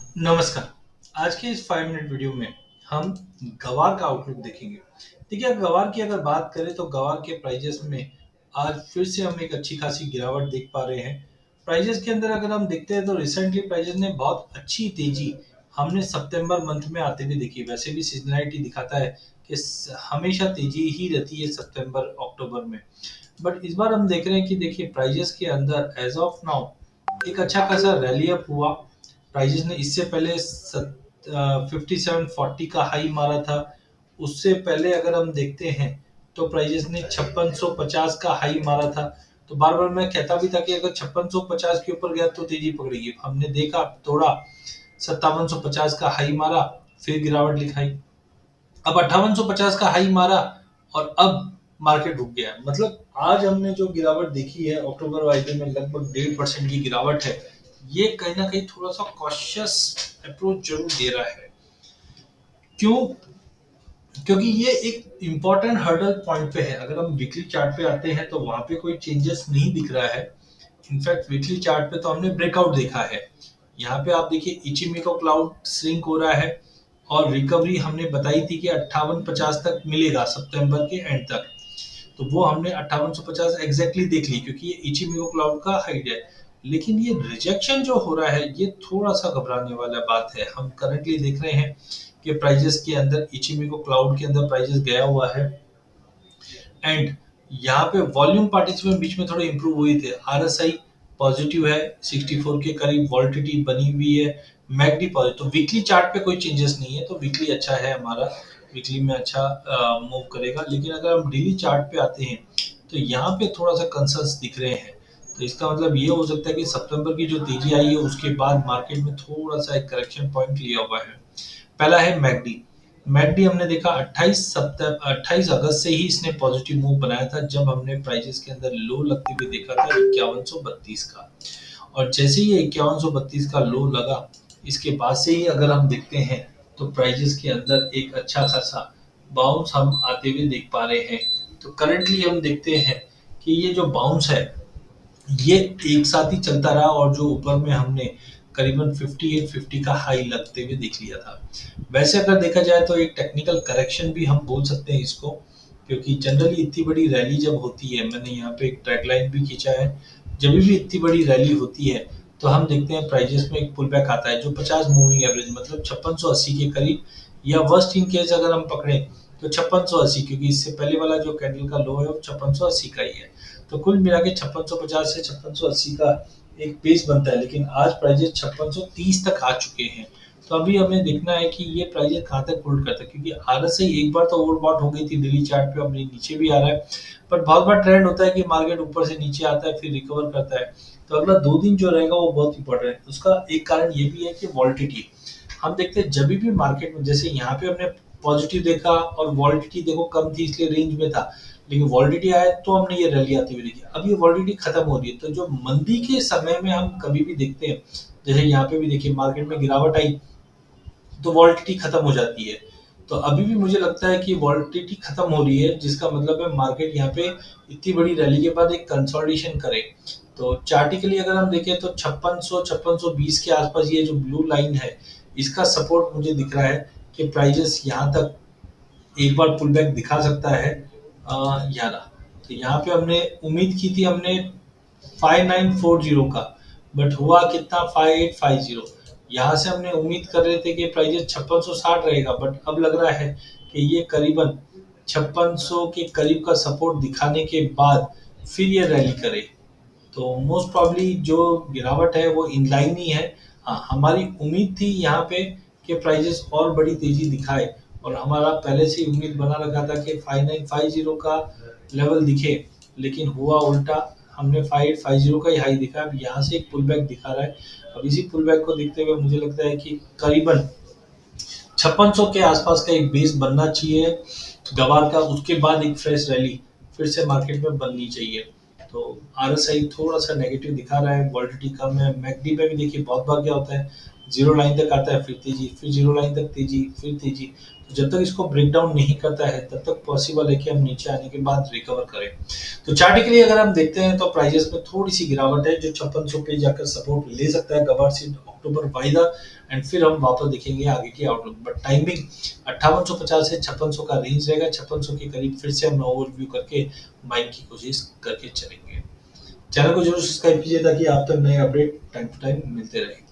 नमस्कार। आज के इस 5 मिनट वीडियो में हम गवार का आउटलुक देखेंगे। देखिए, गवार की अगर बात करें तो गवार के प्राइजेस में आज फिर से हम एक अच्छी खासी गिरावट देख पा रहे हैं। प्राइजेस के अंदर अगर हम देखते हैं तो रिसेंटली प्राइजेस ने बहुत अच्छी तेजी हमने सितंबर मंथ में आते हुए देखी। वैसे भी सीजनैलिटी दिखाता है कि हमेशा तेजी ही रहती है सितंबर अक्टूबर में। बट इस बार हम देख रहे हैं कि देखिए प्राइजेस के अंदर एज ऑफ नाउ एक अच्छा खासा रैली अप हुआ। प्राइजेस ने इससे पहले 5740 का हाई मारा था। उससे पहले अगर हम देखते हैं तो प्राइजेस ने 5650 का हाई मारा था। तो बार बार मैं कहता भी था कि अगर 5650 के ऊपर गया तो तेजी पकड़ेगी। हमने देखा थोड़ा 5750 का हाई मारा, फिर गिरावट दिखाई। अब 5850 का हाई मारा और अब मार्केट रुक गया। मतलब आज हमने जो गिरावट देखी है अक्टूबर वाइदे में लगभग 1.5% की गिरावट है। ये कहीं ना कहीं थोड़ा सा कॉशियस अप्रोच जरूर दे रहा है। क्यों? क्योंकि ये एक इम्पोर्टेंट हर्डल पॉइंट पे है। अगर हम वीकली चार्ट पे आते हैं तो वहां पे कोई चेंजेस नहीं दिख रहा है। इनफैक्ट वीकली चार्ट पे तो हमने ब्रेकआउट देखा है। यहाँ पे आप देखिए इचिमिको क्लाउड श्रिंक हो रहा है और रिकवरी हमने बताई थी कि 5850 तक मिलेगा सितंबर के एंड तक। तो वो हमने 5850 एग्जैक्टली देख ली क्योंकि ये इचिमिको क्लाउड का हाइट है। लेकिन ये रिजेक्शन जो हो रहा है ये थोड़ा सा घबराने वाला बात है। हम करंटली देख रहे हैं कि प्राइजेस के अंदर इचिमिको क्लाउड के अंदर प्राइजेस गया हुआ है एंड यहाँ पे वॉल्यूम पार्टिसिपेंट बीच में थोड़े इंप्रूव हुए थे। आरएसआई पॉजिटिव है, 64 के करीब वॉलिटिलिटी बनी हुई है। McD positive. तो वीकली चार्ट पे कोई चेंजेस नहीं है, तो वीकली अच्छा है हमारा। वीकली में अच्छा मूव करेगा। लेकिन अगर हम डेली चार्ट पे आते हैं तो यहाँ पे थोड़ा सा कंसर्न्स दिख रहे हैं। तो इसका मतलब ये हो सकता है कि सितंबर की जो तेजी आई है उसके बाद मार्केट में थोड़ा सा एक करेक्शन पॉइंट लिया हुआ है। पहला है मैकडी। मैकडी हमने देखा 28 अगस्त से ही इसने पॉजिटिव मूव बनाया था जब हमने प्राइजेस के अंदर लो लगते हुए देखा था 5132 का। और जैसे ही 5132 का लो लगा इसके बाद से ही अगर हम देखते हैं तो प्राइजेस के अंदर एक अच्छा खासा बाउंस हम आते हुए देख पा रहे हैं। तो करंटली हम देखते हैं कि ये जो बाउंस है ये एक साथ ही चलता रहा और जो ऊपर में हमने करीबन 5850 का हाई लगते हुए देख लिया था। वैसे अगर देखा जाए तो एक टेक्निकल करेक्शन भी हम बोल सकते हैं इसको। क्योंकि जनरली इतनी बड़ी रैली जब होती है, मैंने यहाँ पे एक ट्रैक लाइन भी खींचा है, जब भी इतनी बड़ी रैली होती है तो हम देखते हैं प्राइजेस में एक पुल बैक आता है जो 50 मूविंग एवरेज मतलब 5680 के करीब, या वर्स्ट इन केस अगर हम पकड़े तो 5680, क्योंकि इससे पहले वाला जो कैंडल का लो है वो 5680 का ही है। तो कुल मिला के 5650 से 5680 का एक बेस बनता है। लेकिन आज प्राइजेस 5630 तक आ चुके हैं। तो अभी हमें देखना है कि ये प्राइजेस कहाँ तक होल्ड करता है, क्योंकि आरएसआई एक बार तो ओवरबॉट हो गई थी डेली चार्ट पे, अभी नीचे भी आ रहा है। पर बहुत बार ट्रेंड होता है कि मार्केट ऊपर से नीचे आता है फिर रिकवर करता है। तो अगला 2 दिन जो रहेगा वो बहुत इंपॉर्टेंट है। उसका एक कारण ये भी है कि वॉलिटिलिटी। हम देखते हैं जब भी मार्केट में, जैसे यहाँ पे हमने पॉजिटिव देखा और वॉलिटिलिटी देखो कम थी इसलिए रेंज में था। लेकिन वॉलिडिटी आया तो हमने ये रैली आती हुई देखी। अब ये वॉलिडिटी खत्म हो रही है। तो जो मंदी के समय में हम कभी भी देखते हैं, जैसे यहाँ पे भी देखिए मार्केट में गिरावट आई तो वॉलिडिटी खत्म हो जाती है। तो अभी भी मुझे लगता है कि वॉलिडिटी खत्म हो रही है, जिसका मतलब है मार्केट यहाँ पे इतनी बड़ी रैली के बाद एक कंसोलिडेशन करे। तो चार्टिकली अगर हम देखें तो 5600 के आसपास ये जो ब्लू लाइन है इसका सपोर्ट मुझे दिख रहा है कि प्राइजेस यहाँ तक एक बार पुल बैक दिखा सकता है। यहाँ रहा। तो यहाँ पे हमने उम्मीद की थी हमने 5940 का, बट हुआ कितना 5850। यहाँ से हमने उम्मीद कर रहे थे कि प्राइजेस 5660 रहेगा, बट अब लग रहा है कि ये करीबन 5600 के करीब का सपोर्ट दिखाने के बाद फिर ये रैली करे। तो मोस्ट प्रॉब्ली जो गिरावट है वो इनलाइन ही है। हाँ, हमारी उम्मीद थी यहाँ पे कि प्राइजेस और बड़ी तेजी दिखाए, और हमारा पहले से ही उम्मीद बना रखा था कि 5950 का लेवल दिखे। लेकिन हुआ उल्टा, हमने 5850 का ही हाई दिखा। अब यहाँ से एक पुल बैक दिखा रहा है। अब इसी पुल बैक को देखते हुए मुझे लगता है कि करीबन 5600 के आसपास का एक बेस बनना चाहिए गवार का। उसके बाद एक फ्रेश रैली फिर से मार्केट में बननी चाहिए। तो आरएसआई थोड़ा सा नेगेटिव दिखा रहा है, वॉलिडिटी कम है। मैकडी पे भी देखिए बहुत बार क्या होता है, जीरो लाइन तक आता है फिर तेजी, फिर जीरो लाइन तक तेजी, फिर तेजी। तो जब तक इसको ब्रेक डाउन नहीं करता है तब तक पॉसिबल है कि हम नीचे आने के बाद रिकवर करें। तो चार्टिकली अगर हम देखते हैं तो प्राइजेस में थोड़ी सी गिरावट है जो 5600 पे जाकर सपोर्ट ले सकता है। गवार से अक्टूबर वाइदा एंड फिर हम वापस देखेंगे आगे की आउटलुक। बट टाइमिंग 5850 से 5600 का रेंज रहेगा। 5600 के करीब फिर से हम ओवरव्यू करके बाइंग की कोशिश करके चलेंगे। चैनल को जरूर सब्सक्राइब कीजिए ताकि आप तक नए अपडेट टाइम टू टाइम मिलते रहे।